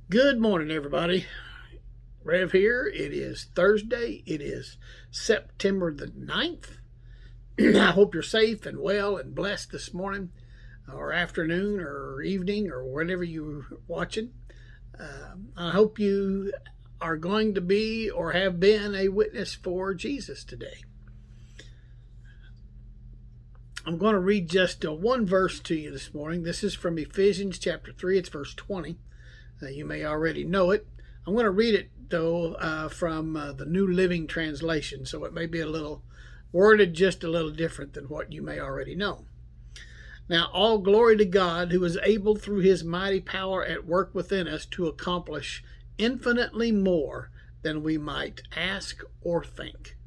Good morning, everybody. Rev here. It is Thursday. It is September the 9th. I hope you're safe and well and blessed this morning or afternoon or evening or whenever you're watching. I hope you are going to be or have been a witness for Jesus today. I'm going to read just one verse to you this morning. This is from Ephesians chapter 3. It's verse 20. You may already know it. I'm going to read it, though, from the New Living Translation, so it may be a little worded just a little different than what you may already know. Now, all glory to God, who is able through his mighty power at work within us to accomplish infinitely more than we might ask or think.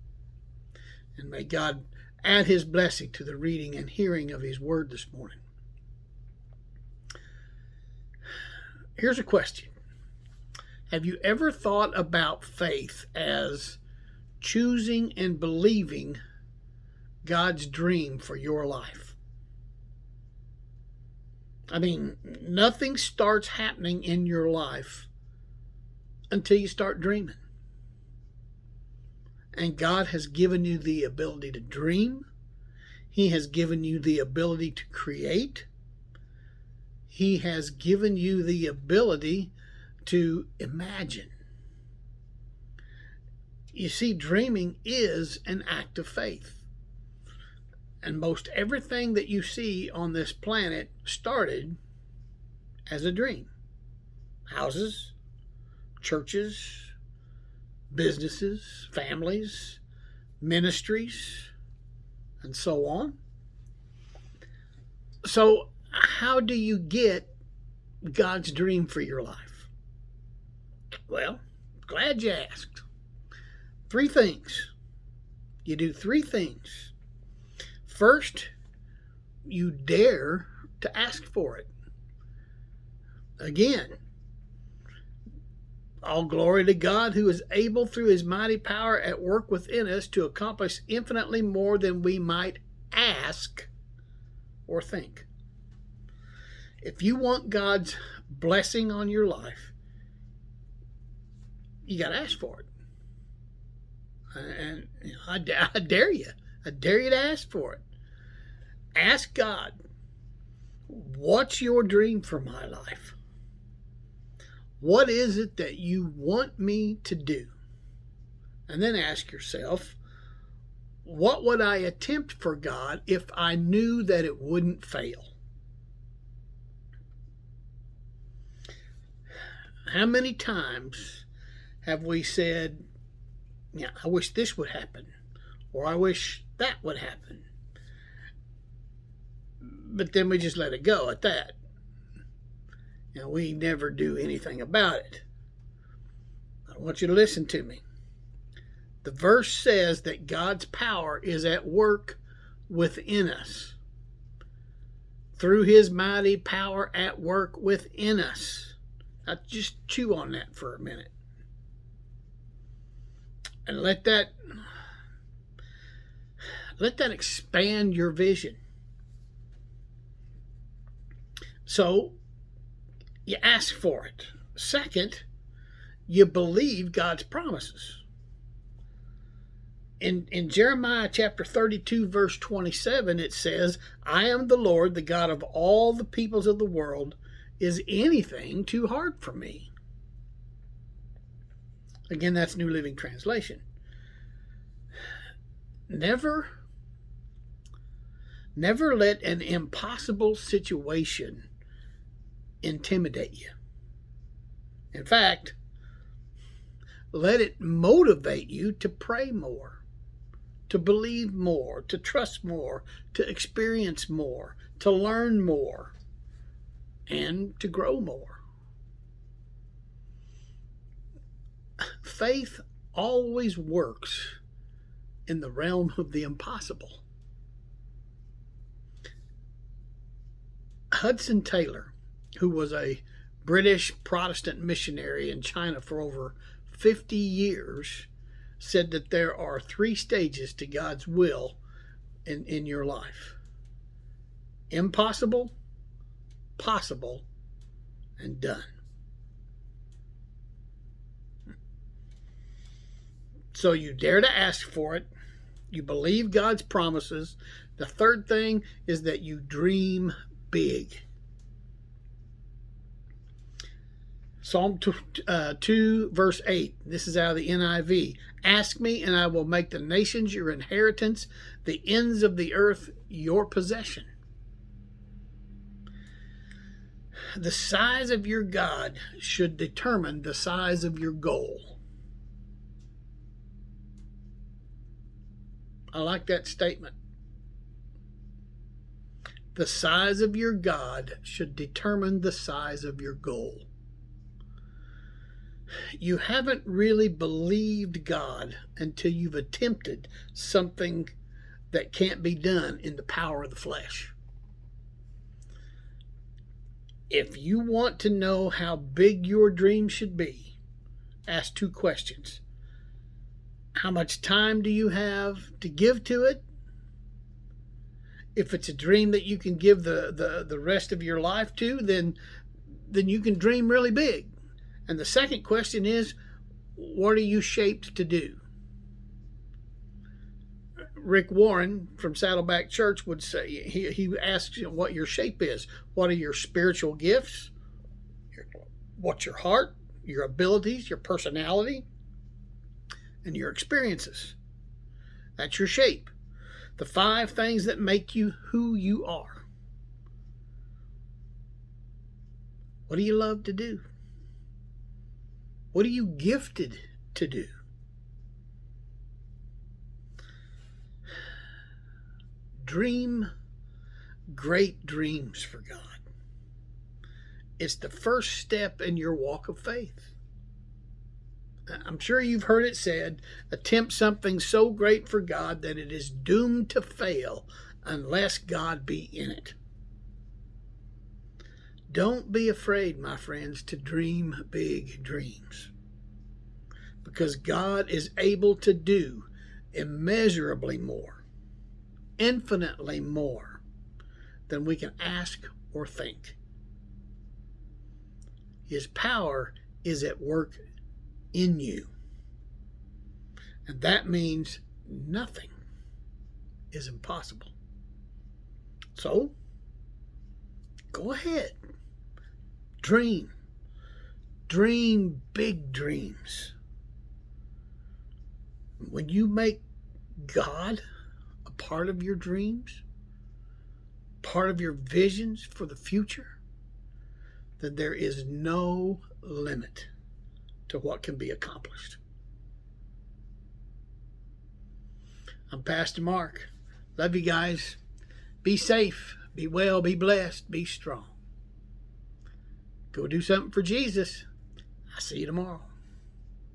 And may God add his blessing to the reading and hearing of his word this morning. Here's a question. Have you ever thought about faith as choosing and believing God's dream for your life? I mean, nothing starts happening in your life until you start dreaming. And God has given you the ability to dream. He has given you the ability to create. He has given you the ability to imagine. You see, dreaming is an act of faith. And most everything that you see on this planet started as a dream. Houses, churches, businesses, families, ministries, and so on. So, how do you get God's dream for your life? Well, glad you asked. 3 things. You do 3 things. First, you dare to ask for it. Again, all glory to God, who is able through his mighty power at work within us to accomplish infinitely more than we might ask or think. If you want God's blessing on your life, you got to ask for it. And I dare you. I dare you to ask for it. Ask God, what's your dream for my life? What is it that you want me to do? And then ask yourself, what would I attempt for God if I knew that it wouldn't fail? How many times have we said, yeah, I wish this would happen, or I wish that would happen? But then we just let it go at that. We never do anything about it. I want you to listen to me. The verse says that God's power is at work within us. Through his mighty power at work within us. Now just chew on that for a minute. And let that expand your vision. So, you ask for it. Second, you believe God's promises. In Jeremiah chapter 32, verse 27, it says, I am the Lord, the God of all the peoples of the world. Is anything too hard for me? Again, that's New Living Translation. Never let an impossible situation intimidate you. In fact, let it motivate you to pray more, to believe more, to trust more, to experience more, to learn more, and to grow more. Faith always works in the realm of the impossible. Hudson Taylor, who was a British Protestant missionary in China for over 50 years, said that there are 3 stages to God's will in your life. Impossible, possible, and done. So you dare to ask for it. You believe God's promises. The third thing is that you dream big. Psalm 2, verse 8. This is out of the NIV. Ask me, and I will make the nations your inheritance, the ends of the earth your possession. The size of your God should determine the size of your goal. I like that statement. The size of your God should determine the size of your goal. You haven't really believed God until you've attempted something that can't be done in the power of the flesh. If you want to know how big your dream should be, ask 2 questions. How much time do you have to give to it? If it's a dream that you can give the rest of your life to, then you can dream really big. And the second question is, what are you shaped to do? Rick Warren from Saddleback Church would say, he asks what your shape is. What are your spiritual gifts? What's your heart, your abilities, your personality, and your experiences? That's your shape. The 5 things that make you who you are. What do you love to do? What are you gifted to do? Dream great dreams for God. It's the first step in your walk of faith. I'm sure you've heard it said, attempt something so great for God that it is doomed to fail unless God be in it. Don't be afraid, my friends, to dream big dreams, because God is able to do immeasurably more, infinitely more than we can ask or think. His power is at work in you. And that means nothing is impossible. So, go ahead. Dream. Dream big dreams. When you make God a part of your dreams, part of your visions for the future, then there is no limit to what can be accomplished. I'm Pastor Mark. Love you guys. Be safe, be well, be blessed, be strong. Go do something for Jesus. I'll see you tomorrow.